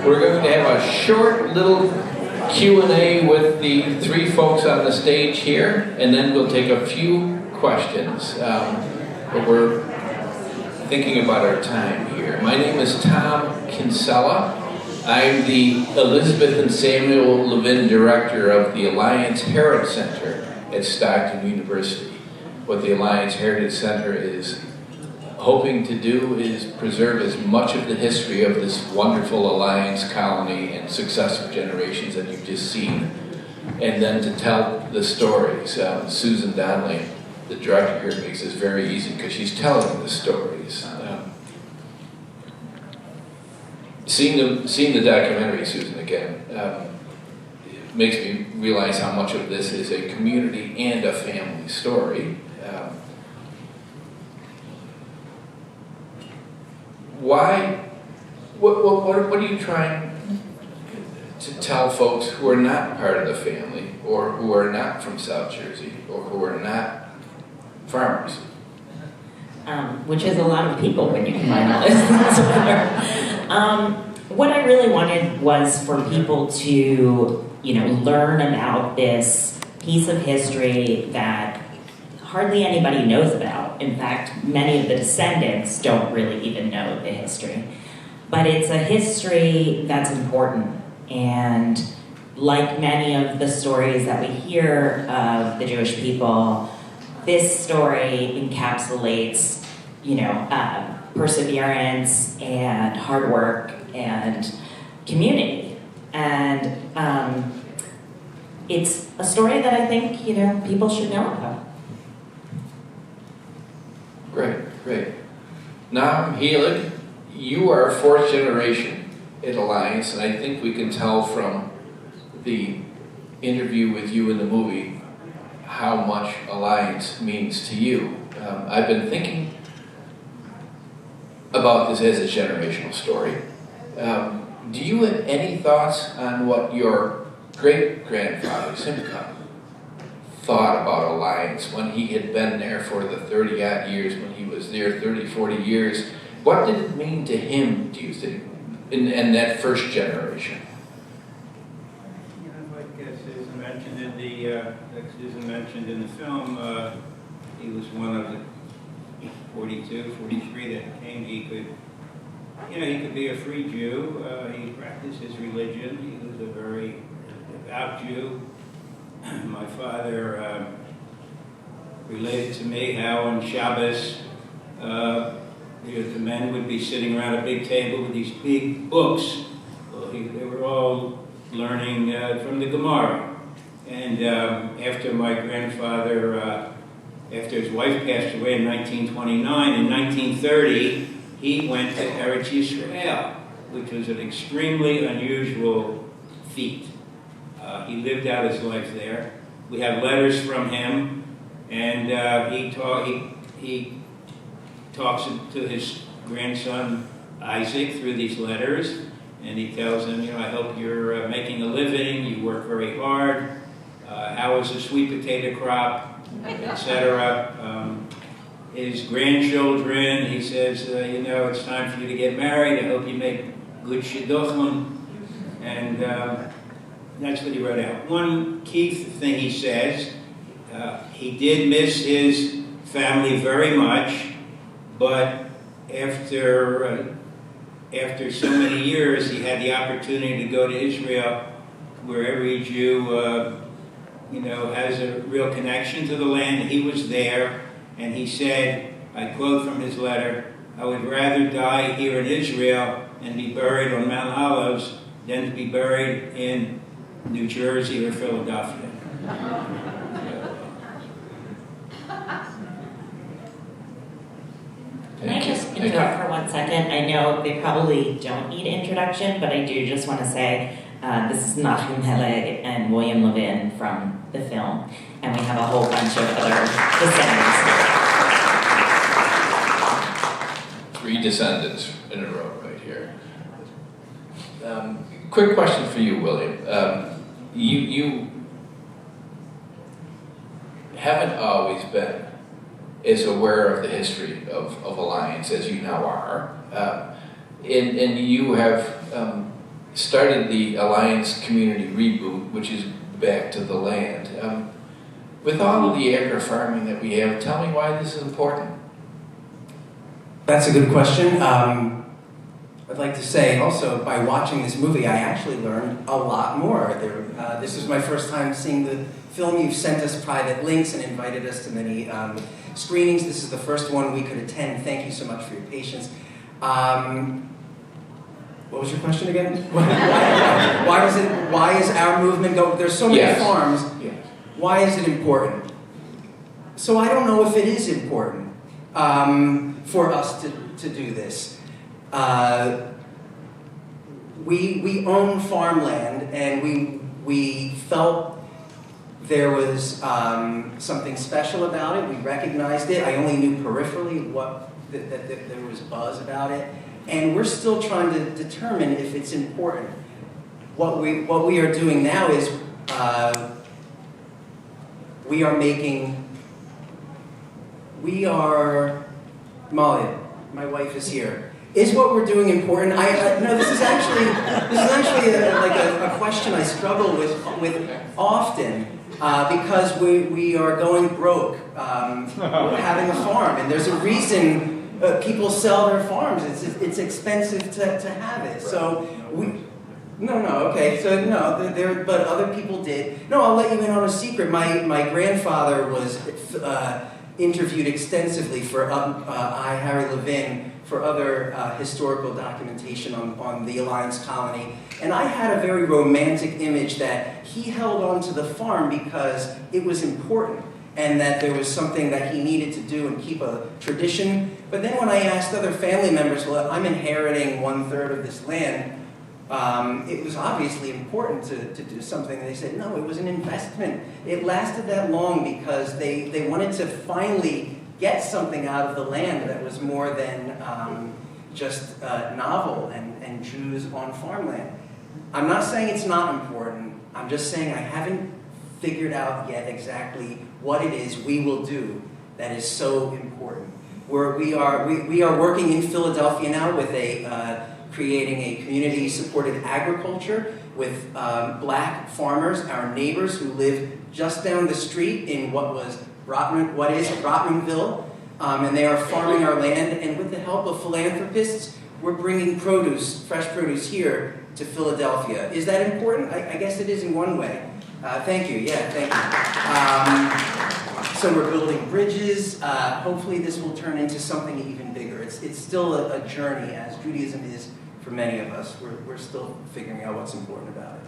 We're going to have a short little Q&A with the three folks on the stage here, and then we'll take a few questions. But we're thinking about our time here. My name is Tom Kinsella. I'm the Elizabeth and Samuel Levin Director of the Alliance Heritage Center at Stockton University. What the Alliance Heritage Center is hoping to do is preserve as much of the history of this wonderful Alliance colony and successive generations that you've just seen, and then to tell the stories. Susan Donnelly, the director here, makes this very easy because she's telling the stories. Seeing the documentary, Susan, again, it makes me realize how much of this is a community and a family story. What are you trying to tell folks who are not part of the family, or who are not from South Jersey, or who are not farmers? Which is a lot of people when you combine all this together. What I really wanted was for people to, learn about this piece of history that hardly anybody knows about. In fact, many of the descendants don't really even know the history. But it's a history that's important. And like many of the stories that we hear of the Jewish people, this story encapsulates, perseverance and hard work and community. And it's a story that I think, people should know about. Great. Nachum, Helig, you are fourth generation at Alliance, and I think we can tell from the interview with you in the movie how much Alliance means to you. I've been thinking about this as a generational story. Do you have any thoughts on what your great-grandfather, Simcha, thought about Alliance when he had been there for the 30-odd years, when he was there 30, 40 years? What did it mean to him, do you think, in that first generation? Like Susan mentioned in the film, he was one of the 42, 43 that came. He could be a free Jew. He practiced his religion. He was a very devout Jew. My father related to me how on Shabbos the men would be sitting around a big table with these big books. Well, they were all learning from the Gemara. And after my grandfather, after his wife passed away in 1929, in 1930, he went to Eretz Yisrael, which was an extremely unusual feat. He lived out his life there. We have letters from him, and he talks to his grandson Isaac through these letters, and he tells him, I hope you're making a living. You work very hard. How is the sweet potato crop, etc. His grandchildren, he says, it's time for you to get married. I hope you make good shidduchim, and that's what he wrote out. One key thing he says, he did miss his family very much, but after so many years, he had the opportunity to go to Israel, where every Jew, has a real connection to the land. He was there, and he said, I quote from his letter, I would rather die here in Israel and be buried on Mount Olives than to be buried in New Jersey or Philadelphia. Can I just interrupt for 1 second? I know they probably don't need introduction, but I do just want to say this is Nachum, Helig, and William Levin from the film, and we have a whole bunch of other descendants. 3 descendants in a row right here. Quick question for you, William. You haven't always been as aware of the history of Alliance as you now are. And you have started the Alliance Community Reboot, which is back to the land. With all of the agri farming that we have, tell me why this is important. That's a good question. I'd like to say also, by watching this movie, I actually learned a lot more. This was my first time seeing the film. You've sent us private links and invited us to many screenings. This is the first one we could attend. Thank you so much for your patience. What was your question again? Why is our movement there's so many farms. Yes. Why is it important? So I don't know if it is important for us to do this. We own farmland, and we felt there was something special about it. We recognized it. I only knew peripherally that there was buzz about it, and we're still trying to determine if it's important. What we are doing now is Molly, my wife is here. Is what we're doing important? No. This is actually a question I struggle with often because we are going broke, having a farm, and there's a reason people sell their farms. It's expensive to have it. So but other people did. No, I'll let you in on a secret. My grandfather was interviewed extensively for Harry Levin for other historical documentation on the Alliance Colony. And I had a very romantic image that he held on to the farm because it was important and that there was something that he needed to do and keep a tradition. But then when I asked other family members, well, I'm inheriting 1/3 of this land, it was obviously important to do something. They said, no, it was an investment. It lasted that long because they wanted to finally get something out of the land that was more than just novel and Jews on farmland. I'm not saying it's not important. I'm just saying I haven't figured out yet exactly what it is we will do that is so important. We are working in Philadelphia now with creating a community-supported agriculture with black farmers, our neighbors who live just down the street in what is Rotmanville, and they are farming our land, and with the help of philanthropists, we're bringing fresh produce here to Philadelphia. Is that important? I guess it is in one way. Thank you, thank you. So we're building bridges. Hopefully this will turn into something even bigger. It's still a journey, as Judaism is for many of us. We're still figuring out what's important about it.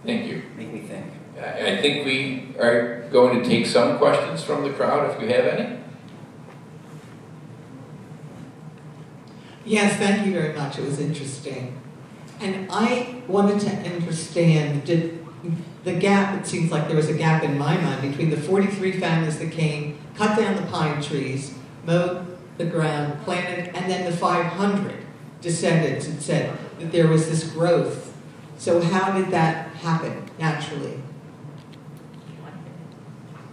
Thank you. Make me think. I think we are going to take some questions from the crowd, if you have any. Yes, thank you very much. It was interesting. And I wanted to understand, did the gap, it seems like there was a gap in my mind between the 43 families that came, cut down the pine trees, mowed the ground, planted, and then the 500 descendants had said that there was this growth. So how did that happen naturally?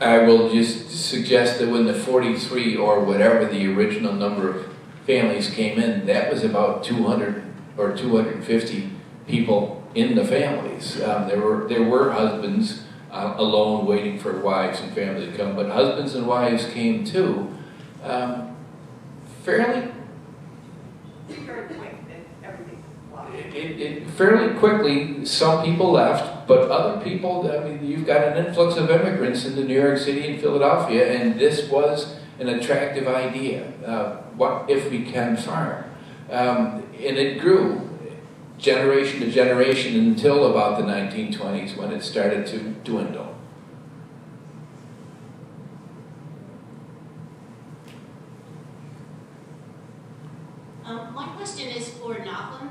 I will just suggest that when the 43 or whatever the original number of families came in, that was about 200 or 250 people in the families. There were husbands alone waiting for wives and family to come, but husbands and wives came too. Fairly fairly quickly, some people left, but other people, I mean, you've got an influx of immigrants into New York City and Philadelphia, and this was an attractive idea. What if we can farm? And it grew generation to generation until about the 1920s when it started to dwindle. My question is for Nachum.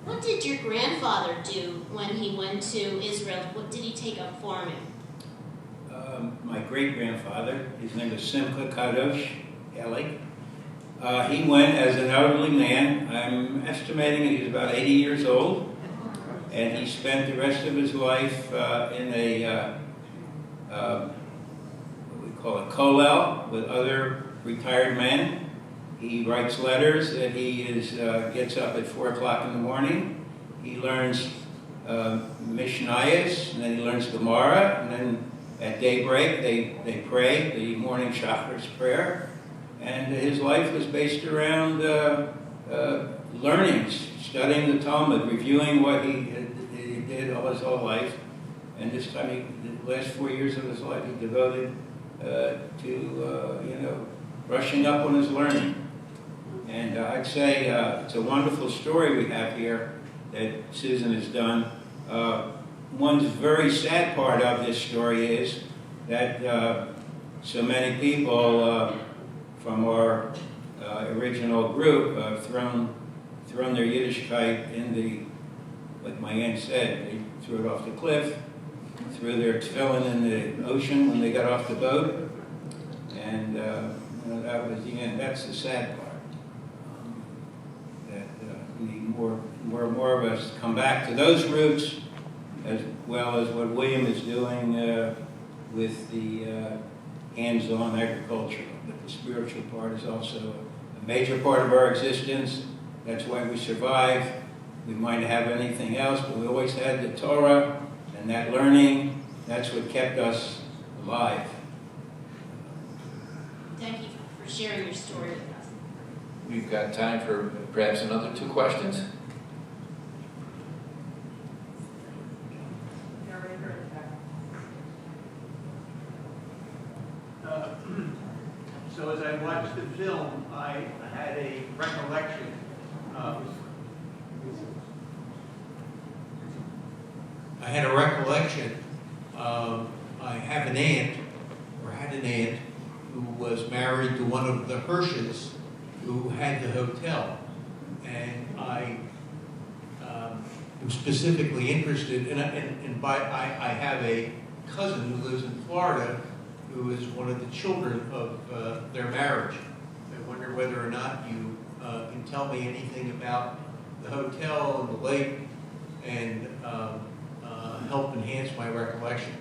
What did your grandfather do when he went to Israel? What did he take up farming? My great-grandfather, his name was Simcha Kadosh Helig. He went as an elderly man. I'm estimating he was about 80 years old, and he spent the rest of his life in a what we call a kollel with other retired men. He writes letters, and he gets up at 4 o'clock in the morning, he learns Mishnayos, and then he learns Gemara, and then at daybreak they pray the morning Shacharis prayer, and his life was based around learning, studying the Talmud, reviewing what he did all his whole life, and this time, the last 4 years of his life, he devoted to brushing up on his learning. And I'd say it's a wonderful story we have here that Susan has done. One very sad part of this story is that so many people from our original group have thrown their Yiddishkeit in the, like my aunt said, they threw it off the cliff, threw their tefillin in the ocean when they got off the boat, and that was the end. That's the sad part. That we need more of us to come back to those roots, as well as what William is doing with the hands-on agriculture. But the spiritual part is also a major part of our existence. That's why we survive. We might have anything else, but we always had the Torah and that learning. That's what kept us alive. Thank you for sharing your story with us. We've got time for perhaps another 2 questions. So as I watched the film, I had a recollection. I have an aunt, or had an aunt, who was married to one of the Hirsches who had the hotel. And I am specifically interested, and I have a cousin who lives in Florida who is one of the children of their marriage. I wonder whether or not you can tell me anything about the hotel and the lake and help enhance my recollection.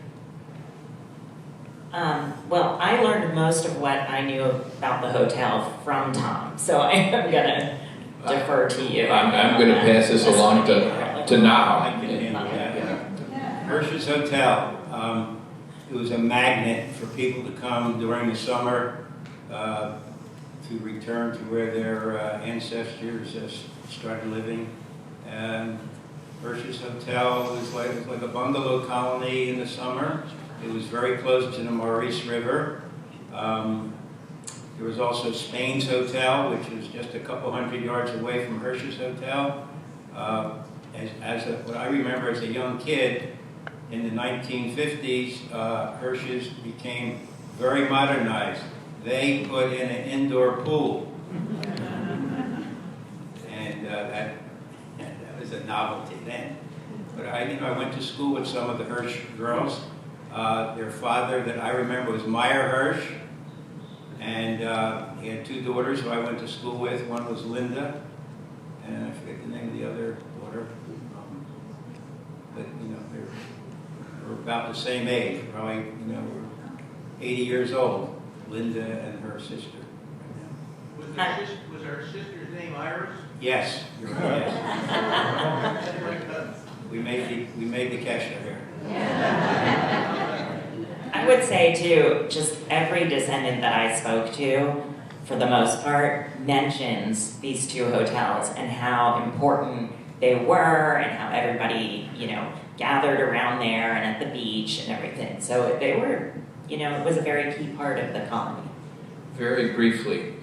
Well, I learned most of what I knew about the hotel from Tom, so I am going to defer to you. I'm going to pass this along to Nachum. I can handle that. Hirsch's Hotel. It was a magnet for people to come during the summer to return to where their ancestors started living. Hirsch's Hotel was like a bungalow colony in the summer. It was very close to the Maurice River. There was also Spain's Hotel, which was just a couple hundred yards away from Hirsch's Hotel. What I remember as a young kid, in the 1950s, Hirsch's became very modernized. They put in an indoor pool. And that was a novelty then. But I went to school with some of the Hirsch girls. Their father that I remember was Meyer Hirsch, and he had 2 daughters who I went to school with. One was Linda, and I forget the name of the other daughter. But they were about the same age, probably were 80 years old. Linda and her sister. Was her sister's name Iris? Yes, you're right. Yes. We made the kesher here. I would say, too, just every descendant that I spoke to, for the most part, mentions these 2 hotels and how important they were and how everybody, gathered around there and at the beach and everything. So they were, it was a very key part of the colony. Very briefly,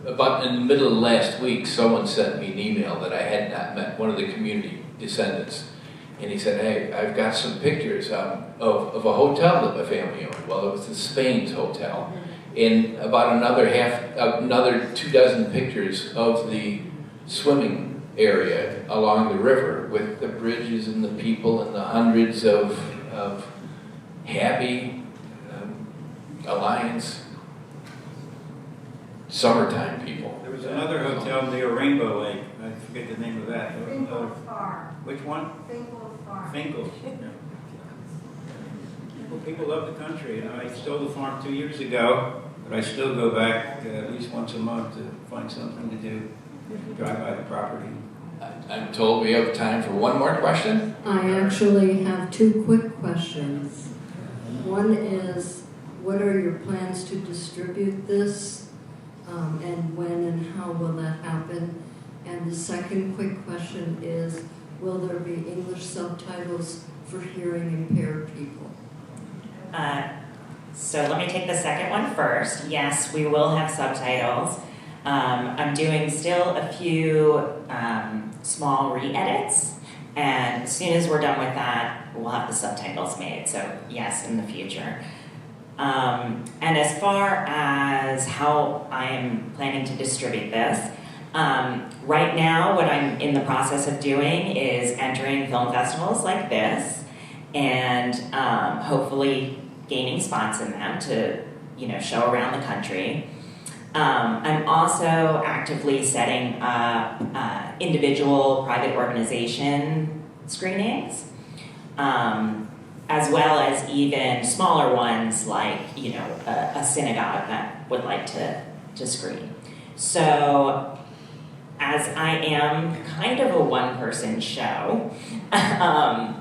about in the middle of last week, someone sent me an email that I had not met, one of the community descendants. And he said, hey, I've got some pictures of a hotel that my family owned. Well, it was the Spain's Hotel. And about another 24 pictures of the swimming area along the river with the bridges and the people and the hundreds of happy Alliance summertime people. There was another hotel near Rainbow Lake. I forget the name of that. Finkel's Farm. Which one? Finkel's Farm. Finkel's. Yeah. People love the country. I stole the farm 2 years ago, but I still go back at least once a month to find something to do, drive by the property. I'm told we have time for one more question. I actually have two quick questions. One is, what are your plans to distribute this, and when and how will that happen? And the second quick question is, will there be English subtitles for hearing impaired people? So let me take the second one first. Yes, we will have subtitles. I'm doing still a few small re-edits, and as soon as we're done with that, we'll have the subtitles made. So yes, in the future. And as far as how I'm planning to distribute this, right now what I'm in the process of doing is entering film festivals like this, and hopefully gaining spots in them to, show around the country. I'm also actively setting up individual private organization screenings, as well as even smaller ones like, a synagogue that would like to screen. So, as I am kind of a one-person show, I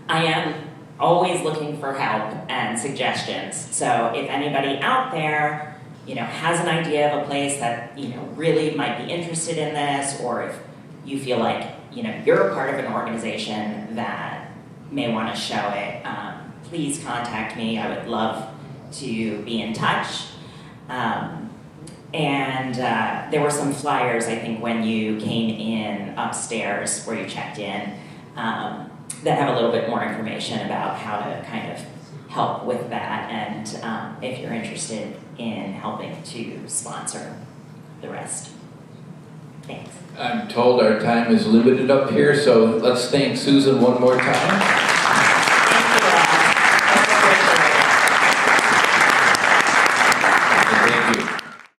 am always looking for help and suggestions. So if anybody out there, has an idea of a place that, really might be interested in this, or if you feel like, you're a part of an organization that may want to show it, please contact me. I would love to be in touch. And there were some flyers, I think, when you came in upstairs where you checked in, that have a little bit more information about how to kind of help with that, and if you're interested in helping to sponsor the rest. Thanks. I'm told our time is limited up here, so let's thank Susan one more time.